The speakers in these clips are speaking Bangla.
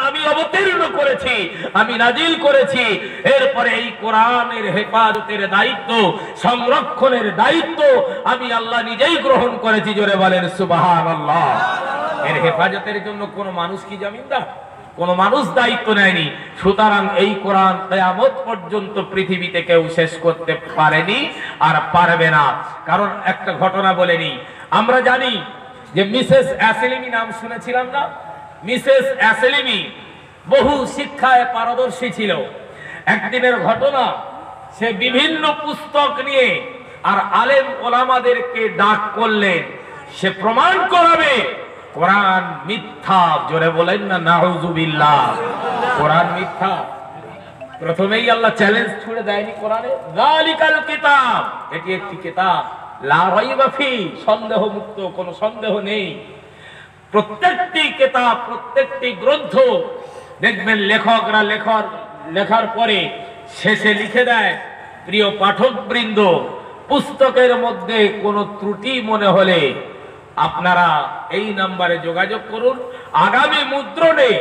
আমি অবতীর্ণ করেছি, আমি নাজিল করেছি। এরপরে এই কোরআনের হেফাজতের দায়িত্ব, সংরক্ষণের দায়িত্ব আমি আল্লাহ নিজেই গ্রহণ করেছি। জোরে বলেন সুবহানাল্লাহ। এর হেফাজতের জন্য কোন মানুষ কি জামিনদার? কোন মানুষ দায়িত্ব নেয়নি। সুতরাং এই কোরআন কিয়ামত পর্যন্ত পৃথিবীতে কেউ শেষ করতে পারেনি আর পারবে না। কারণ একটা ঘটনা বলেনি, আমরা জানি যে মিসেস অ্যাসেলিমি নাম শুনেছিলাম না? মিসেস অ্যাসেলিমি বহু শিক্ষায় পারদর্শী ছিল। একদিনের ঘটনা, সে বিভিন্ন পুস্তক নিয়ে আর আলেম ওলামাদেরকে ডাক করলেন, সে প্রমাণ করাবে কোরআন মিথ্যা। জোরে বলেন না নাউযুবিল্লাহ। কোরআন মিথ্যা। প্রথমেই আল্লাহ চ্যালেঞ্জ ছুড়ে দেয়নি কোরআনে, যালিকাল কিতাব, এটি একটি কিতাব লা রাইবা ফি, সন্দেহ মুক্ত, কোনো সন্দেহ নেই। প্রত্যেকটি কিতাব, প্রত্যেকটি গ্রন্থ দেখবেন লেখকরা লেখার পরে শেষে লিখে দেয়, প্রিয় পাঠকবৃন্দ, পুস্তকের মধ্যে কোনো ত্রুটি মনে হলে আপনারা এই নাম্বারে যোগাযোগ করুন, আগামী মুদ্রণে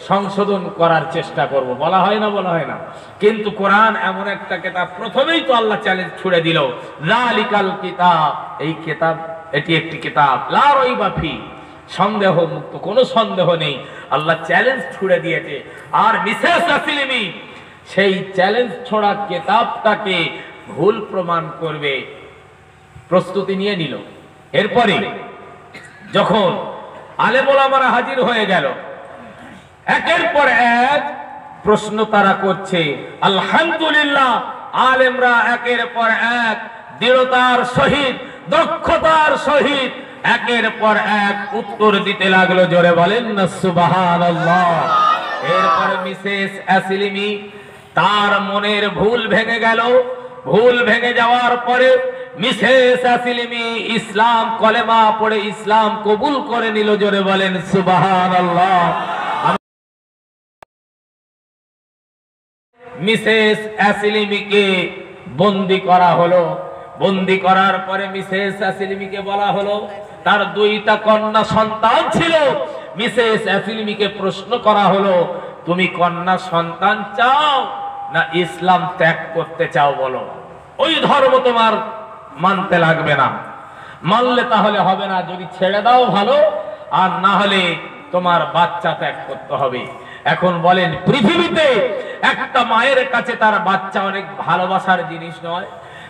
সংশোধন করার চেষ্টা করব। বলা হয় না? বলা হয় না? কিন্তু কোরআন এমন একটা কিতাব, প্রথমেই তো আল্লাহ চ্যালেঞ্জ ছুড়ে দিল, যালিকাল কিতাব, এই কিতাব, এটি একটি কিতাব লা রাইবা ফি, সন্দেহ মুক্ত, কোনো সন্দেহ নেই। আল্লাহ চ্যালেঞ্জ ছুড়ে দিয়েছে। আর মিসেস অ্যাসেলিমি সেই চ্যালেঞ্জ ছোড়া কিতাবটাকে ভুল প্রমাণ করবে, প্রস্তুতি নিয়ে নিল। এরপরে যখন আলেম ওলামারা হাজির হয়ে গেল, একের পর এক প্রশ্ন তারা করছে। আলহামদুলিল্লাহ, আলেমরা একের পর এক দৃঢ়তার সহিত, দক্ষতার সহিত একের পর এক উত্তর দিতে লাগলো। জোরে বলেন না সুবহানাল্লাহ। এরপরে মিসেস অ্যাসেলিমি, তার মনের ভুল ভেঙে গেল। ভুল ভেঙে যাওয়ার পরে মিসেস অ্যাসেলিমি ইসলাম কলেমা পড়ে ইসলাম কবুল করে নিল। জোরে বলেন সুবহানাল্লাহ। মিসেস অ্যাসেলিমিকে বন্দী করা হলো। বন্দী করার পরে মিসেস অ্যাসেলিমিকে বলা হলো, তার দুইটা কন্যা সন্তান ছিল। মিসেস অ্যাসেলিমিকে প্রশ্ন করা হলো, তুমি কন্যা সন্তান চাও না ইসলাম ত্যাগ করতে চাও? বলো, ওই ধর্ম তোমার মানতে লাগবে না, মানলে তাহলে হবে না, যদি ছেড়ে দাও ভালো, আর না হলে তোমার বাচ্চা ত্যাগ করতে হবে। এখন বলেন, পৃথিবীতে একটা মায়ের কাছে তার বাচ্চা অনেক ভালোবাসার জিনিস নয়?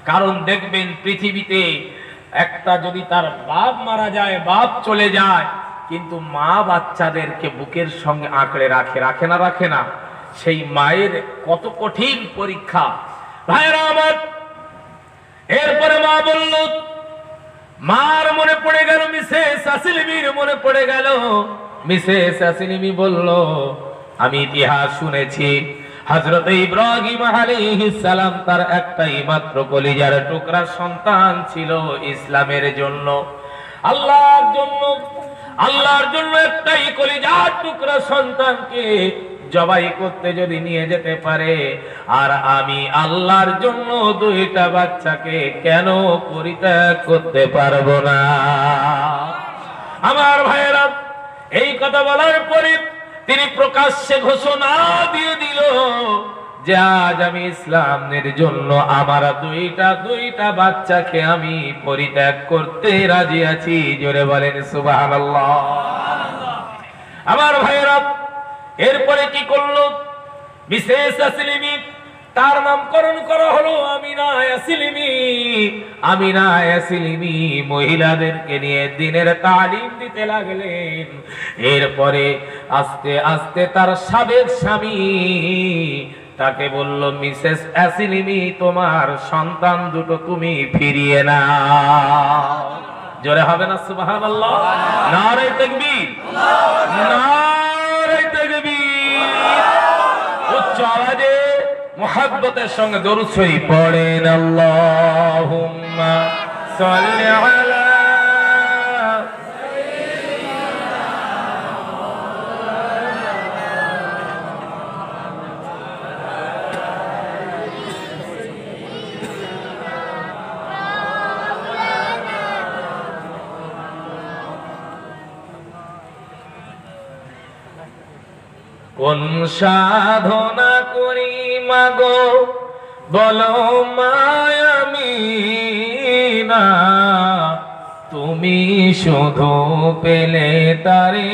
কারণ দেখবেন পৃথিবীতে একটা যদি তার বাপ মারা যায়, বাপ চলে যায়, কিন্তু মা বাচ্চাদেরকে বুকের সঙ্গে আঁকড়ে রাখে, রাখে না? রাখে না? সেই মায়ের কত কঠিন পরীক্ষা ভাইরা আমার। এরপরে মা বলল, মার মনে পড়ে গেল, মিসেস অ্যাসেলিমির মনে পড়ে গেল। মিসেস অ্যাসেলিমি বলল, আমি ইতিহাস শুনেছি, হযরত ইব্রাহিম আলাইহিস সালাম তার একটাই মাত্র কলিজার টুকরা সন্তান ছিল ইসলামের জন্য, আল্লাহর জন্য একটাই কলিজার টুকরা সন্তানকে জবাই করতে যদি নিয়ে যেতে পারে, আর আমি আল্লাহর জন্য দুইটা বাচ্চাকে কেন পরিত্যাগ করতে পারবো না? আমার ভাইয়েরা, এই কথা বলার পরে তিনি প্রকাশ্যে ঘোষণা দিয়ে দিল যে আজ আমি ইসলামের জন্য আমার দুইটা বাচ্চাকে আমি পরিত্যাগ করতে রাজি আছি। জোরে বলেন সুবহানাল্লাহ। আমার ভাইয়েরা, এরপরে কি করলো? মিসেস অ্যাসেলিমি, তার নামকরণ করা হলো আমিনা অ্যাসেলিমি। আমিনা অ্যাসেলিমি মহিলাদেরকে নিয়ে দিনের তালিম দিতে লাগলেন। এরপরে আস্তে আস্তে তার সাবেক স্বামী তাকে বলল, মিসেস অ্যাসেলিমি, তোমার সন্তান দুটো তুমি ফিরিয়ে নাও। জোরে হবে না সুবহানাল্লাহ? নারে তাকবীর, নারে তাকবীর। উচ্চ আওয়াজে মুহাব্বতের সঙ্গে দরুদ শরীফ পড়েন, আল্লাহুম্মা সাল্লি আলা কোন সাধনা করি মাগো বলো মায়ামিনা, তুমি শুধু পেলে তারে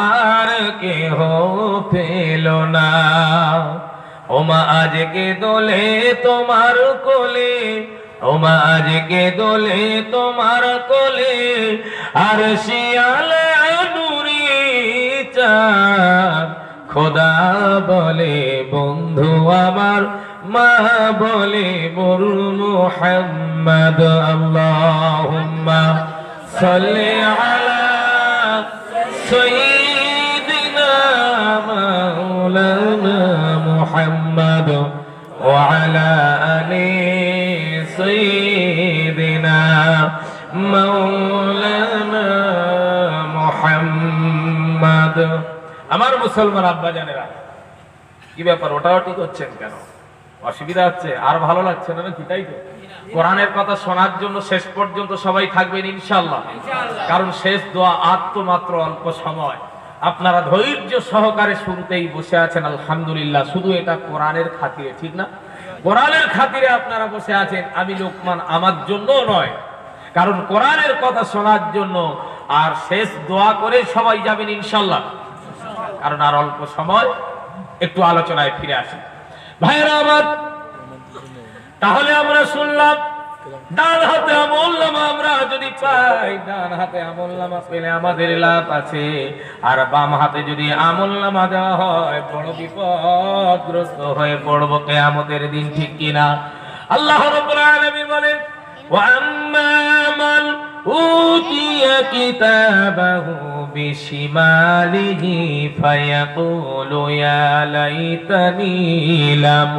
আর কেহ পেল না। ওমা আজকে দোলে তোমার কোলে, ওমা আজকে দোলে তোমার কোলে, আর শিয়ালে নুরি চাঁদ। খোদা বলে বন্ধু আমার, মা বলে মোর মুহাম্মদ। আল্লাহুম্মা সাল্লি আলা সাইয়্যিদিনা মাওলানা মুহাম্মদ ওয়া আলা আলি সাইয়্যিদিনা মাওলানা মুহাম্মদ। আমার মুসলমান আব্বা জানেরা, কি ব্যাপার ওটাওটি করছেন কেন? অসুবিধা হচ্ছে? আর ভালো লাগছে না নাকি? তাই তো কোরআনের কথা শোনার জন্য শেষ পর্যন্ত সবাই থাকবেন ইনশাআল্লাহ। কারণ শেষ দোয়া মাত্র অল্প সময়। আপনারা ধৈর্য সহকারে শুরুতেই বসে আছেন, আলহামদুলিল্লাহ। শুধু এটা কোরআনের খাতিরে, ঠিক না? কোরআনের খাতিরে আপনারা বসে আছেন। আমি লোকমান আমার জন্য নয়, কারণ কোরআনের কথা শোনার জন্য। আর শেষ দোয়া করে সবাই যাবেন ইনশাআল্লাহ, কারণ আর অল্প সময়। একটু আলোচনায় ফিরে আসি ভাইরা আমার। তাহলে আমরা শুনলাম ডান হাতে আমলনামা আমরা যদি পাই, ডান হাতে আমলনামা পেলে আমাদের লাভ আছে। আর বাম হাতে যদি আমলনামা দেওয়া হয়, বড় বিপদগ্রস্ত হয়ে পড়বো কিয়ামতের দিন, ঠিক কিনা? আল্লাহ রাব্বুল আলামিন বলেন, ওয়া আম্মা মান উতিয়া কিতাবাহু বিশিমালিহি ফায়াকুলু ইয়া লাইতানি লাম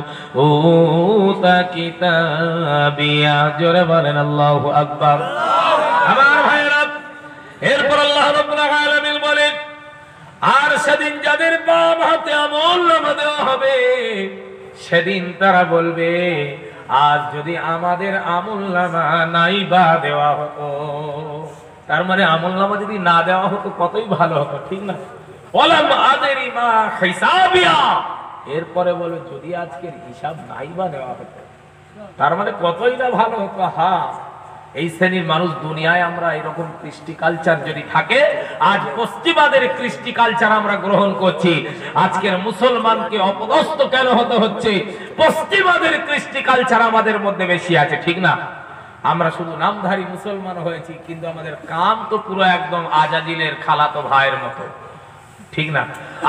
উতা কিতাবিয়া। জোরে বলেন আল্লাহু আকবার। আমার ভাইরা, এরপর আল্লাহ রাব্বুল আলামিন বলেন, আর সেদিন যাদের বাম হাতে আমলনামা দেওয়া হবে, সেদিন তারা বলবে, আজ যদি আমাদের আমলনামা নাই বা দেওয়া হতো। তার মানে আমলনামা যদি না দেওয়া হতো কতই ভালো হতো, ঠিক না? ওয়ালাম আদরি মা হিসাবিয়া। এরপরে বলে যদি আজকের হিসাব নাই বা দেওয়া হতো, তার মানে কতই না ভালো হতো। হ্যাঁ, এই শ্রেণীর মানুষ দুনিয়ায় আমরা এরকম কৃষ্টি কালচার যদি থাকে, আজ পশ্চিমাদের কৃষ্টি কালচার আমরা গ্রহণ করছি। আজকের মুসলমানকে অপদস্থ কেন হতে হচ্ছে? পশ্চিমাদের কৃষ্টি কালচার আমাদের মধ্যে বেশি আছে, ঠিক না? আমরা শুধু নামধারী মুসলমান হয়েছি, কিন্তু আমাদের কাম তো পুরো একদম আজাজিলের খালাতো ভাইয়ের মতো, ঠিক না?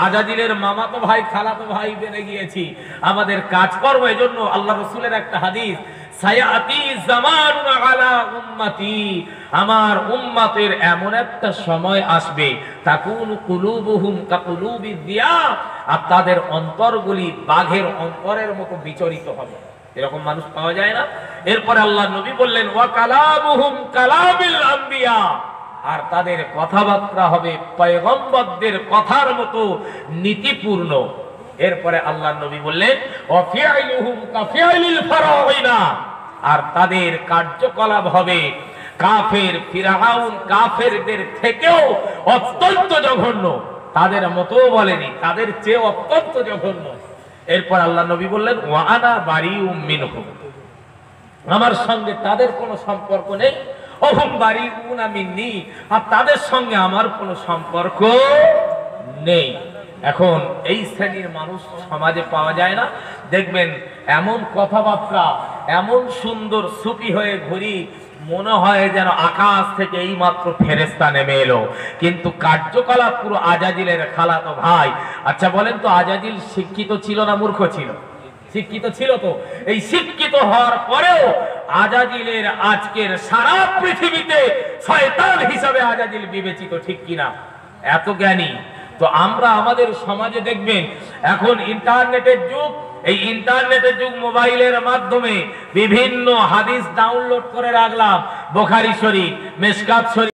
আজাজিলের মামাতো ভাই খালাতো ভাই বেনে গিয়েছি আমাদের কাজকর্ম। এজন্য আল্লাহ রাসূলের একটা হাদিস, সায়াতি জামানুন আলা উম্মতি, আমার উম্মতের এমন একটা সময় আসবে, তাকুনু কুলুবুহুম কাকুলুবিদ দিয়া, আর তাদের অন্তরগুলি বাঘের অন্তরের মতো বিচরিত হবে। এরকম মানুষ পাওয়া যায় না। এরপরে আল্লাহ নবী বললেন, ওয়া কালামুহুম কালামিল আম্বিয়া, আর তাদের কথাবার্তা হবে পয়গম্বরদের কথার মতো নীতিপূর্ণ। এরপরে আল্লাহ নবী বললেন, ওয়া ফিআলুহুম কাফিআলিল ফারাউনা, আর তাদের কার্যকলাপ হবে কাফের ফিরাউন কাফেরদের থেকেও অত্যন্ত জঘন্য। তাদের মতো বলেনি, তাদের চেয়ে অত্যন্ত জঘন্য। এরপর আল্লাহ নবী বললেন, ওয়া আনা বারিউম মিনহুম, আমার সঙ্গে তাদের কোনো সম্পর্ক নেই। ওহুম বারিউনা মিন্নি, আর তাদের সঙ্গে আমার কোনো সম্পর্ক নেই। এখন এই শ্রেণীর মানুষ সমাজে পাওয়া যায় না। দেখবেন এমন কথাবার্তা, এমন সুন্দর সুফি হয়ে ঘুরি, মনে হয় যেন আকাশ থেকে এই মাত্র ফেরেশতা নেমে এলো, কিন্তু কার্যকলাপ পুরো আজাজিলের খালাতো ভাই। আচ্ছা বলেন তো, আজাজিল শিক্ষিত ছিল না মূর্খ ছিল? শিক্ষিত ছিল। তো এই শিক্ষিত হওয়ার পরেও আজাজিলের আজকের সারা পৃথিবীতে শয়তান হিসাবে আজাজিল বিবেচিত, ঠিক কিনা? এত জ্ঞানী। তো আমরা আমাদের সমাজে দেখবেন এখন ইন্টারনেটের যুগ, এই ইন্টারনেটের যুগ, মোবাইলের মাধ্যমে বিভিন্ন হাদিস ডাউনলোড করে রাখলাম, বুখারী শরীফ, মিশকাত শরীফ।